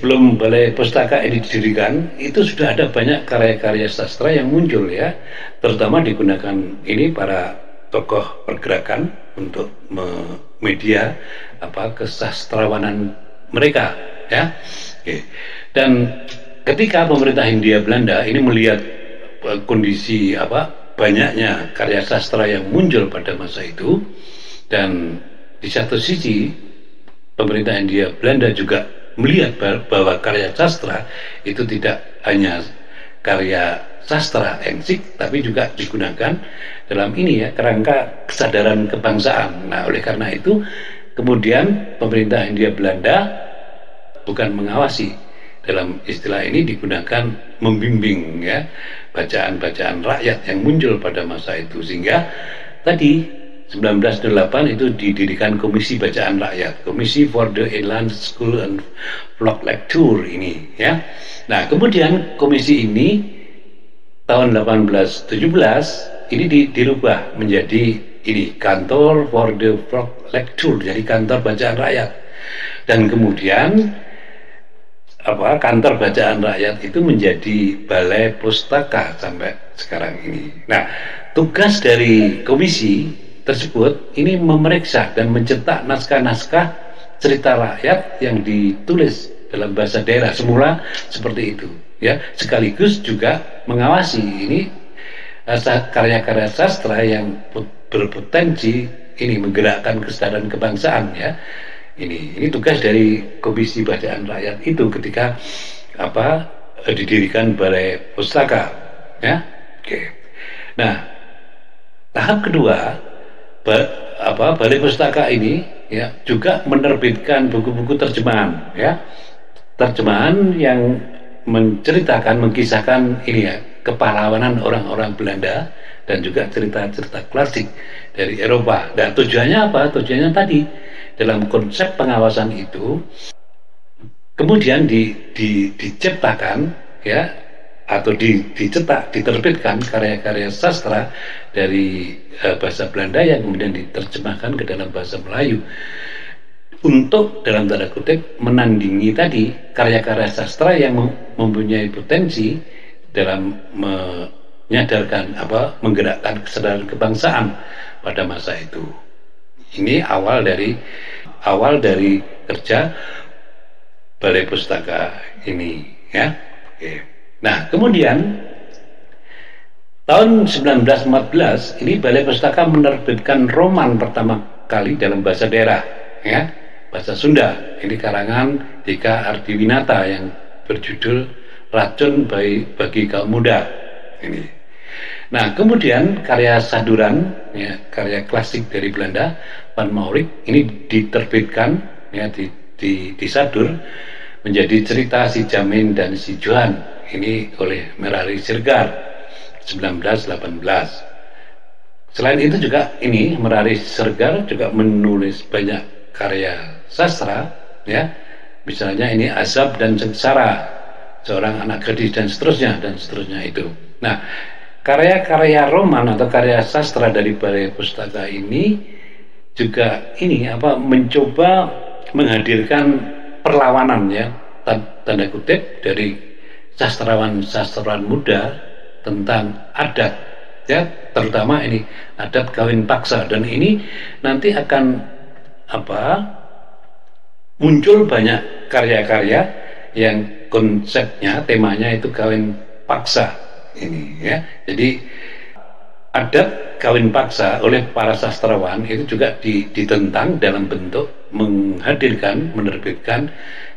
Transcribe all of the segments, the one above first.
sebelum Balai Pustaka ini didirikan, itu sudah ada banyak karya-karya sastra yang muncul ya, terutama digunakan ini para tokoh pergerakan untuk media kesastrawanan mereka ya. Oke. Dan ketika pemerintah Hindia Belanda ini melihat kondisi banyaknya karya sastra yang muncul pada masa itu, dan di satu sisi pemerintah Hindia Belanda juga melihat bahwa karya sastra itu tidak hanya karya sastra ensik, tapi juga digunakan dalam ini ya, kerangka kesadaran kebangsaan. Nah, oleh karena itu kemudian pemerintah Hindia Belanda bukan mengawasi, dalam istilah ini digunakan membimbing ya bacaan-bacaan rakyat yang muncul pada masa itu, sehingga tadi 1908 itu didirikan Komisi Bacaan Rakyat, Komisi for the Inland School and Flock Lecture ini ya. Nah, kemudian komisi ini tahun 1817 ini dirubah menjadi ini Kantor for the Flock Lecture, jadi kantor bacaan rakyat. Dan kemudian kantor bacaan rakyat itu menjadi Balai Pustaka sampai sekarang ini. Nah, tugas dari komisi tersebut ini memeriksa dan mencetak naskah-naskah cerita rakyat yang ditulis dalam bahasa daerah semula seperti itu ya, sekaligus juga mengawasi ini karya-karya sastra yang berpotensi ini menggerakkan kesadaran kebangsaan ya. Ini tugas dari Komisi Bacaan Rakyat itu ketika didirikan Balai Pustaka ya. Oke. Nah, tahap kedua Balai Pustaka ini ya juga menerbitkan buku-buku terjemahan ya, terjemahan yang menceritakan, mengkisahkan ini ya kepahlawanan orang-orang Belanda dan juga cerita-cerita klasik dari Eropa. Dan tujuannya apa? Tujuannya tadi dalam konsep pengawasan itu kemudian diciptakan ya, atau dicetak, diterbitkan karya-karya sastra dari bahasa Belanda yang kemudian diterjemahkan ke dalam bahasa Melayu untuk dalam tanda kutip menandingi tadi karya-karya sastra yang mempunyai potensi dalam menyadarkan menggerakkan kesadaran kebangsaan pada masa itu. Ini awal dari kerja Balai Pustaka ini ya. Oke. Nah, kemudian tahun 1914 ini Balai Pustaka menerbitkan roman pertama kali dalam bahasa daerah ya, bahasa Sunda. Ini karangan Dika Ardiwinata yang berjudul Racun bagi Kaum Muda ini. Nah, kemudian karya saduran ya, karya klasik dari Belanda, Van Maurik ini diterbitkan ya, disadur menjadi cerita Si Jamin dan Si Johan ini oleh Merari Siregar 1918. Selain itu juga ini Merari Siregar juga menulis banyak karya sastra ya, misalnya ini Azab dan Sengsara, Seorang Anak Gadis, dan seterusnya itu. Nah, karya-karya roman atau karya sastra dari Balai Pustaka ini juga ini mencoba menghadirkan perlawanan ya, tanda kutip, dari sastrawan muda tentang adat ya, terutama ini adat kawin paksa. Dan ini nanti akan muncul banyak karya-karya yang konsepnya, temanya itu kawin paksa ini ya. Jadi adat kawin paksa oleh para sastrawan itu juga ditentang dalam bentuk menghadirkan, menerbitkan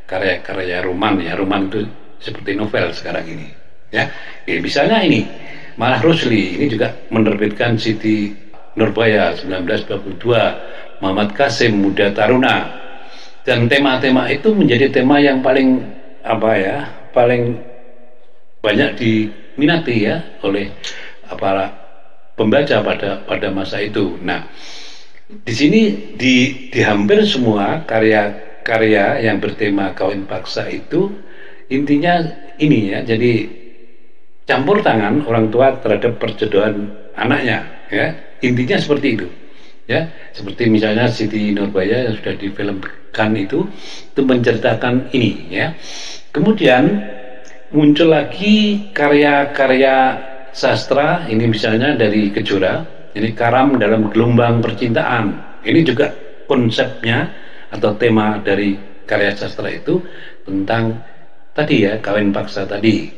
karya-karya roman ya. Roman itu seperti novel sekarang ini ya. Misalnya ini Malah Rusli ini juga menerbitkan Siti Nurbaya 1922, Muhammad Kasim Muda Taruna. Dan tema-tema itu menjadi tema yang paling paling banyak diminati ya oleh para pembaca pada masa itu. Nah, di sini di hampir semua karya-karya yang bertema kawin paksa itu intinya ini ya, jadi campur tangan orang tua terhadap perjodohan anaknya ya, intinya seperti itu ya. Seperti misalnya Siti Nurbaya yang sudah difilmkan itu menceritakan ini ya. Kemudian muncul lagi karya-karya sastra, ini misalnya dari Kejora, ini Karam dalam Gelombang Percintaan. Ini juga konsepnya atau tema dari karya sastra itu tentang tadi ya, kawin paksa tadi.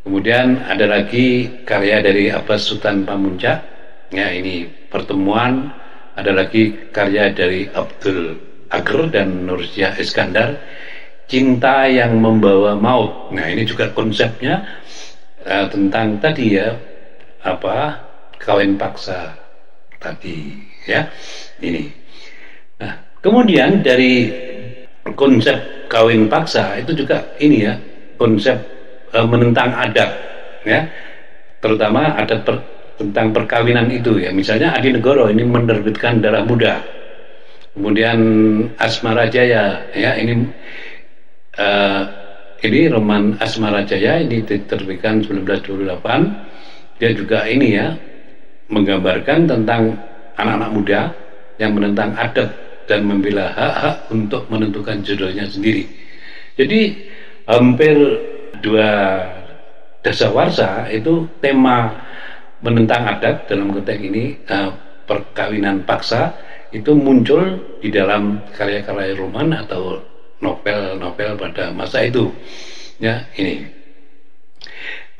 Kemudian ada lagi karya dari Abbas Sutan Pamuntjak, ya ini Pertemuan. Ada lagi karya dari Abdul Agher dan Nurziah Iskandar, Cinta yang Membawa Maut. Nah ini juga konsepnya tentang tadi ya, apa, kawin paksa tadi ya, ini. Nah kemudian dari konsep kawin paksa itu juga ini ya, konsep menentang adat ya, terutama adat tentang perkawinan itu ya. Misalnya Adi Negoro ini menerbitkan Darah Muda. Kemudian Asmara Jaya ya, ini roman Asmara Jaya ini diterbitkan 1928. Dia juga ini ya, menggambarkan tentang anak-anak muda yang menentang adat dan membela hak-hak untuk menentukan jodohnya sendiri. Jadi hampir 2 dasawarsa itu tema menentang adat dalam konteks ini, perkawinan paksa itu muncul di dalam karya-karya roman atau novel-novel pada masa itu ya. Ini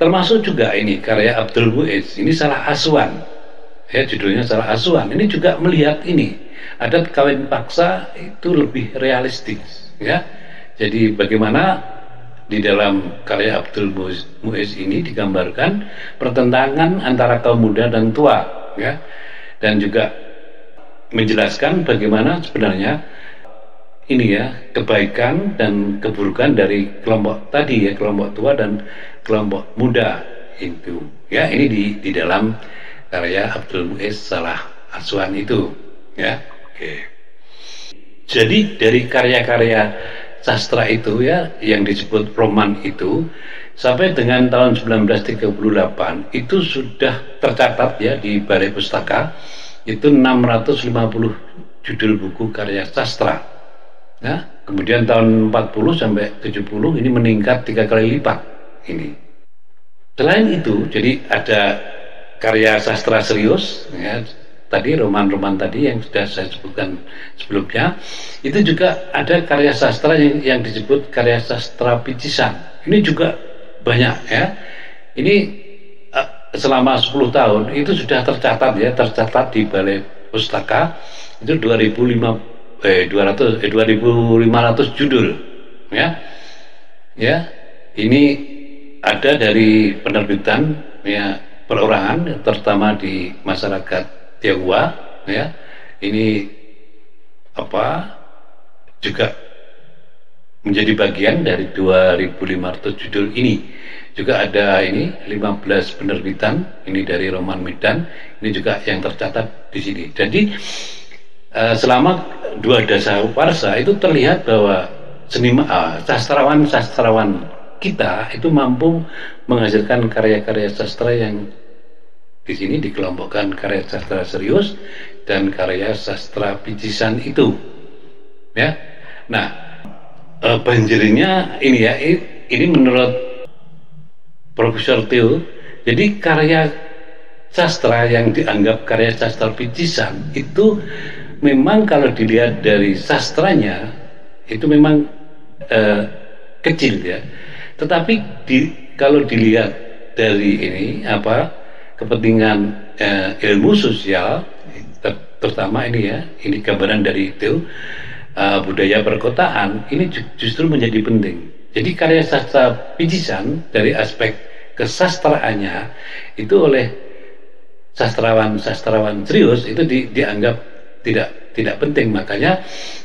termasuk juga ini karya Abdul Muiz, ini Salah Asuhan ya, judulnya Salah Asuhan. Ini juga melihat ini adat kawin paksa itu lebih realistis ya. Jadi bagaimana di dalam karya Abdul Muiz ini digambarkan pertentangan antara kaum muda dan tua ya, dan juga menjelaskan bagaimana sebenarnya ini ya, kebaikan dan keburukan dari kelompok tadi ya, kelompok tua dan kelompok muda itu ya. Ini di dalam karya Abdul Muiz Salah Asuhan itu ya. Oke. Jadi dari karya-karya sastra itu ya, yang disebut roman itu, sampai dengan tahun 1938 itu sudah tercatat ya di Balai Pustaka itu 650 judul buku karya sastra ya. Kemudian tahun 40 sampai 70 ini meningkat 3 kali lipat ini. Selain itu, jadi ada karya sastra serius ya, tadi roman-roman tadi yang sudah saya sebutkan sebelumnya. Itu juga ada karya sastra yang disebut karya sastra picisan. Ini juga banyak ya. Ini selama 10 tahun itu sudah tercatat ya, tercatat di Balai Pustaka itu 2.500 judul ya. Ya, ini ada dari penerbitan ya, perorangan, terutama di masyarakat Tionghoa ya. Ini apa, juga menjadi bagian dari 2.500 judul ini. Juga ada ini 15 penerbitan ini dari Roman Medan, ini juga yang tercatat di sini. Jadi selama 2 dasawarsa itu terlihat bahwa sastrawan kita itu mampu menghasilkan karya-karya sastra yang di sini dikelompokkan karya sastra serius dan karya sastra picisan itu ya. Nah banjirnya ini ya, ini menurut Profesor Theo, jadi karya sastra yang dianggap karya sastra picisan itu memang kalau dilihat dari sastranya itu memang kecil ya, tetapi kalau dilihat dari ini apa, kepentingan ilmu sosial, terutama ini ya, ini gambaran dari itu budaya perkotaan, ini justru menjadi penting. Jadi karya sastra picisan dari aspek kesastraannya itu oleh sastrawan serius itu dianggap tidak penting, makanya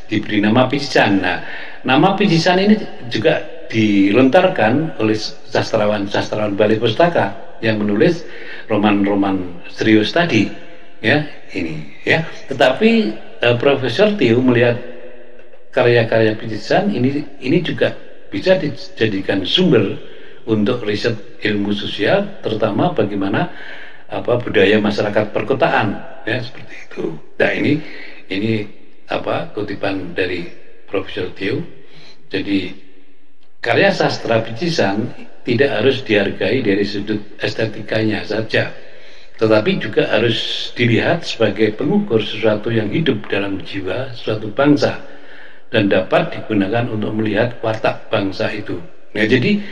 diberi nama picisan. Nah, nama picisan ini juga dilontarkan oleh sastrawan Balai Pustaka yang menulis roman-roman serius tadi ya, ini ya. Tetapi Profesor Theo melihat karya-karya picisan ini juga bisa dijadikan sumber untuk riset ilmu sosial, terutama bagaimana apa budaya masyarakat perkotaan ya, seperti itu. Nah ini apa kutipan dari Profesor Theo. Jadi karya sastra bicisan tidak harus dihargai dari sudut estetikanya saja, tetapi juga harus dilihat sebagai pengukur sesuatu yang hidup dalam jiwa suatu bangsa dan dapat digunakan untuk melihat watak bangsa itu. Nah, jadi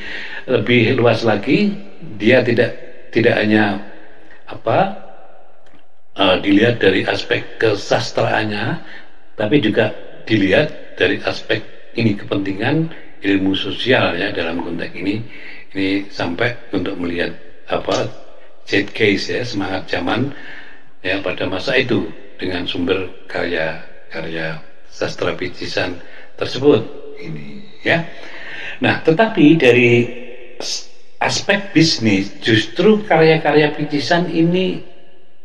lebih luas lagi, dia tidak hanya dilihat dari aspek kesastraannya, tapi juga dilihat dari aspek ini kepentingan ilmu sosial ya dalam konteks ini sampai untuk melihat zeitgeist ya, semangat zaman ya pada masa itu dengan sumber karya sastra bicisan tersebut ini ya. Nah, tetapi dari aspek bisnis justru karya-karya bicisan ini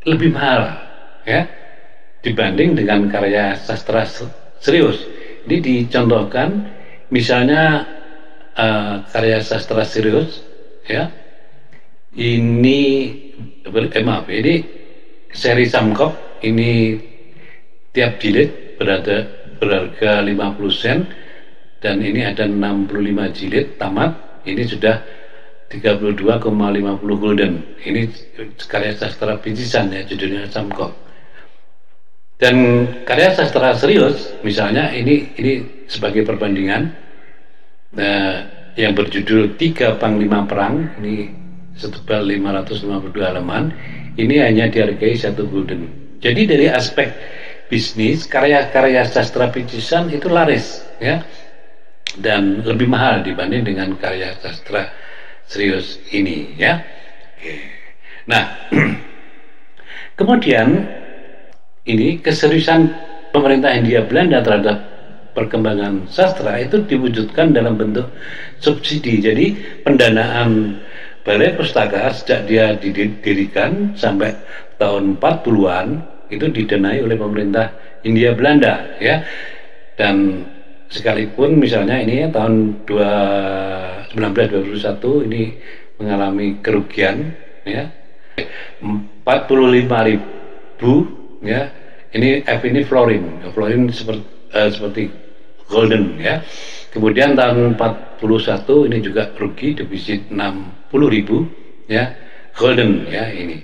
lebih mahal ya dibanding dengan karya sastra serius. Ini dicontohkan misalnya karya sastra serius ya, ini ini seri Samkop, ini tiap jilid berharga 50 sen dan ini ada 65 jilid tamat, ini sudah 32,50 gulden. Ini karya sastra bicisan ya, judulnya Samkop. Dan karya sastra serius misalnya ini sebagai perbandingan yang berjudul 3 Panglima Perang, ini setebal 552 halaman, ini hanya dihargai 1 gulden. Jadi dari aspek bisnis, karya-karya sastra bicisan itu laris ya, dan lebih mahal dibanding dengan karya sastra serius ini ya. Oke. Nah, kemudian ini keseriusan pemerintah Hindia Belanda terhadap perkembangan sastra itu diwujudkan dalam bentuk subsidi. Jadi pendanaan Balai Pustaka sejak dia didirikan sampai tahun 40-an itu didanai oleh pemerintah Hindia Belanda ya. Dan sekalipun misalnya ini ya, tahun 1921 ini mengalami kerugian ya 45.000 ya, ini florin seperti golden ya. Kemudian tahun 41 ini juga rugi, defisit 60.000 ya golden ya ini.